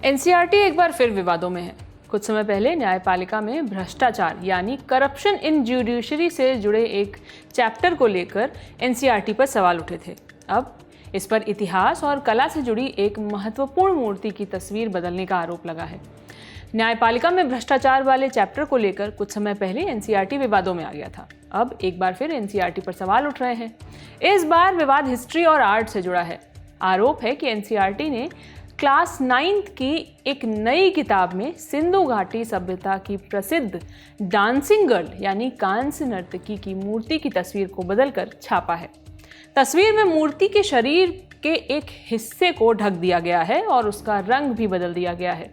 NCERT एक बार फिर विवादों में है। कुछ समय पहले न्यायपालिका में भ्रष्टाचार यानी करप्शन इन जुडिशरी से जुड़े एक चैप्टर को लेकर एनसीईआरटी पर सवाल उठे थे। अब इस पर इतिहास और कला से जुड़ी एक महत्वपूर्ण मूर्ति की तस्वीर बदलने का आरोप लगा है। न्यायपालिका में भ्रष्टाचार वाले चैप्टर को लेकर कुछ समय पहले एनसीईआरटी विवादों में आ गया था। अब एक बार फिर एनसीईआरटी पर सवाल उठ रहे हैं। इस बार विवाद हिस्ट्री और आर्ट से जुड़ा है। आरोप है कि एनसीईआरटी ने क्लास 9th की एक नई किताब में सिंधु घाटी सभ्यता की प्रसिद्ध डांसिंग गर्ल यानी कांस्य नर्तकी की मूर्ति की तस्वीर को बदलकर छापा है। तस्वीर में मूर्ति के शरीर के एक हिस्से को ढक दिया गया है और उसका रंग भी बदल दिया गया है।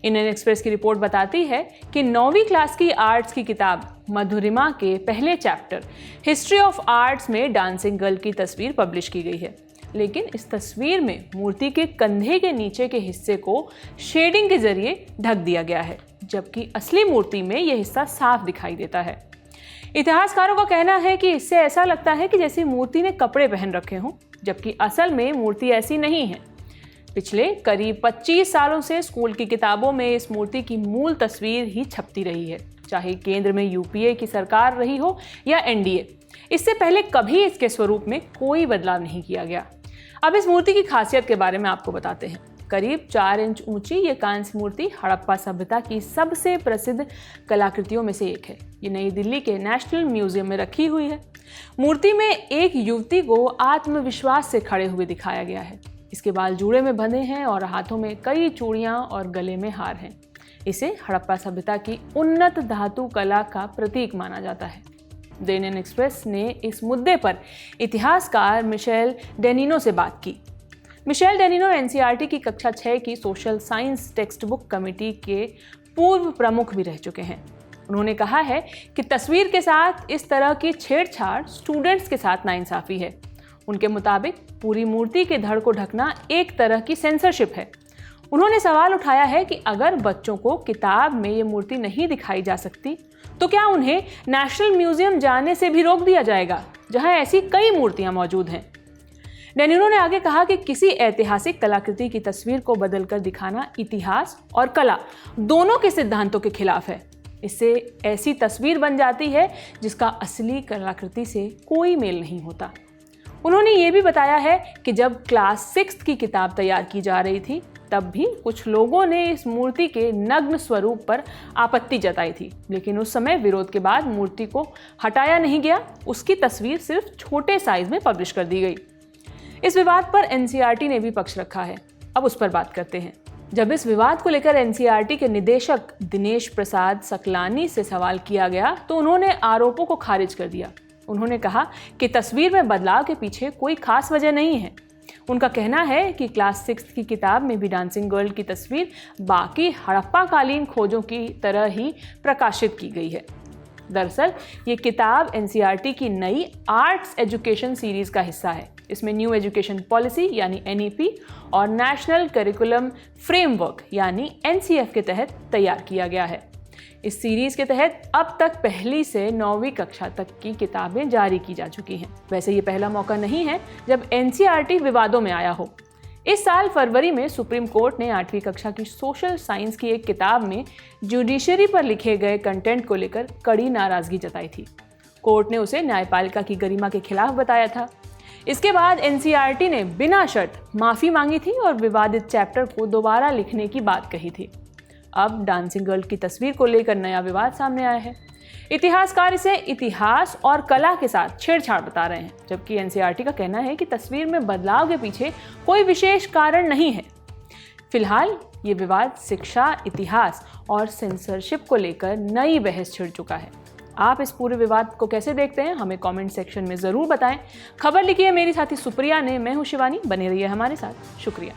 इंडियन एक्सप्रेस की रिपोर्ट बताती है कि 9वीं क्लास की आर्ट्स की किताब मधुरिमा के पहले चैप्टर हिस्ट्री ऑफ आर्ट्स में डांसिंग गर्ल की तस्वीर पब्लिश की गई है, लेकिन इस तस्वीर में मूर्ति के कंधे के नीचे के हिस्से को शेडिंग के जरिए ढक दिया गया है, जबकि असली मूर्ति में यह हिस्सा साफ दिखाई देता है। इतिहासकारों का कहना है कि इससे ऐसा लगता है कि जैसे मूर्ति ने कपड़े पहन रखे हों, जबकि असल में मूर्ति ऐसी नहीं है। पिछले करीब 25 सालों से स्कूल की किताबों में इस मूर्ति की मूल तस्वीर ही छपती रही है, चाहे केंद्र में यूपीए की सरकार रही हो या एनडीए। इससे पहले कभी इसके स्वरूप में कोई बदलाव नहीं किया गया। अब इस मूर्ति की खासियत के बारे में आपको बताते हैं। करीब 4 इंच ऊंची ये कांस्य मूर्ति हड़प्पा सभ्यता की सबसे प्रसिद्ध कलाकृतियों में से एक है। ये नई दिल्ली के नेशनल म्यूजियम में रखी हुई है। मूर्ति में एक युवती को आत्मविश्वास से खड़े हुए दिखाया गया है। इसके बाल जूड़े में बंधे हैं और हाथों में कई चूड़ियां और गले में हार हैं। इसे हड़प्पा सभ्यता की उन्नत धातु कला का प्रतीक माना जाता है। द इंडियन एक्सप्रेस ने इस मुद्दे पर इतिहासकार मिशेल डेनिनो से बात की। मिशेल डेनिनो एनसीईआरटी की कक्षा 6 की social science text book committee के पूर्व प्रमुख भी रह चुके हैं। उन्होंने कहा है कि तस्वीर के साथ इस तरह की छेड़छाड़ स्टूडेंट्स के साथ नाइंसाफी है। उनके मुताबिक पूरी मूर्ति के धड़ को ढकना एक तरह की सेंसरशिप है। उन्होंने सवाल उठाया है कि अगर बच्चों को किताब में ये मूर्ति नहीं दिखाई जा सकती तो क्या उन्हें नेशनल म्यूजियम जाने से भी रोक दिया जाएगा, जहां ऐसी कई मूर्तियां मौजूद हैं। डेनिनो ने आगे कहा कि किसी ऐतिहासिक कलाकृति की तस्वीर को बदलकर दिखाना इतिहास और कला दोनों के सिद्धांतों के खिलाफ है। इससे ऐसी तस्वीर बन जाती है जिसका असली कलाकृति से कोई मेल नहीं होता। उन्होंने ये भी बताया है कि जब क्लास 6 की किताब तैयार की जा रही थी तब भी कुछ लोगों ने इस मूर्ति के नग्न स्वरूप पर आपत्ति जताई थी, लेकिन उस समय विरोध के बाद मूर्ति को हटाया नहीं गया। उसकी तस्वीर सिर्फ छोटे साइज में पब्लिश कर दी गई। इस विवाद पर एनसीईआरटी ने भी पक्ष रखा है। अब उस पर बात करते हैं। जब इस विवाद को लेकर एनसीईआरटी के निदेशक दिनेश प्रसाद सकलानी से सवाल किया गया तो उन्होंने आरोपों को खारिज कर दिया। उन्होंने कहा कि तस्वीर में बदलाव के पीछे कोई खास वजह नहीं है। उनका कहना है कि क्लास 6 की किताब में भी डांसिंग गर्ल की तस्वीर बाकी हड़प्पाकालीन खोजों की तरह ही प्रकाशित की गई है। दरअसल ये किताब एनसीईआरटी की नई आर्ट्स एजुकेशन सीरीज का हिस्सा है। इसमें न्यू एजुकेशन पॉलिसी यानी एनईपी और नेशनल करिकुलम फ्रेमवर्क यानी एनसीएफ के तहत तैयार किया गया है। इस सीरीज के तहत अब तक पहली से 9वीं कक्षा तक की किताबें जारी की जा चुकी हैं। वैसे ये पहला मौका नहीं है जब एनसीईआरटी विवादों में आया हो। इस साल फरवरी में सुप्रीम कोर्ट ने 8वीं कक्षा की सोशल साइंस की एक किताब में जुडिशरी पर लिखे गए कंटेंट को लेकर कड़ी नाराजगी जताई थी। कोर्ट ने उसे न्यायपालिका की गरिमा के खिलाफ बताया था। इसके बाद एनसीईआरटी ने बिना शर्त माफी मांगी थी और विवादित चैप्टर को दोबारा लिखने की बात कही थी। अब डांसिंग गर्ल की तस्वीर को लेकर नया विवाद सामने आया है। इतिहासकार इसे इतिहास और कला के साथ छेड़छाड़ बता रहे हैं, जबकि एनसीईआरटी का कहना है कि तस्वीर में बदलाव के पीछे कोई विशेष कारण नहीं है। फिलहाल ये विवाद शिक्षा, इतिहास और सेंसरशिप को लेकर नई बहस छिड़ चुका है। आप इस पूरे विवाद को कैसे देखते हैं, हमें कमेंट सेक्शन में ज़रूर बताएं। खबर लिखी है मेरी साथी सुप्रिया ने। मैं हूं शिवानी। बने रहिए हमारे साथ। शुक्रिया।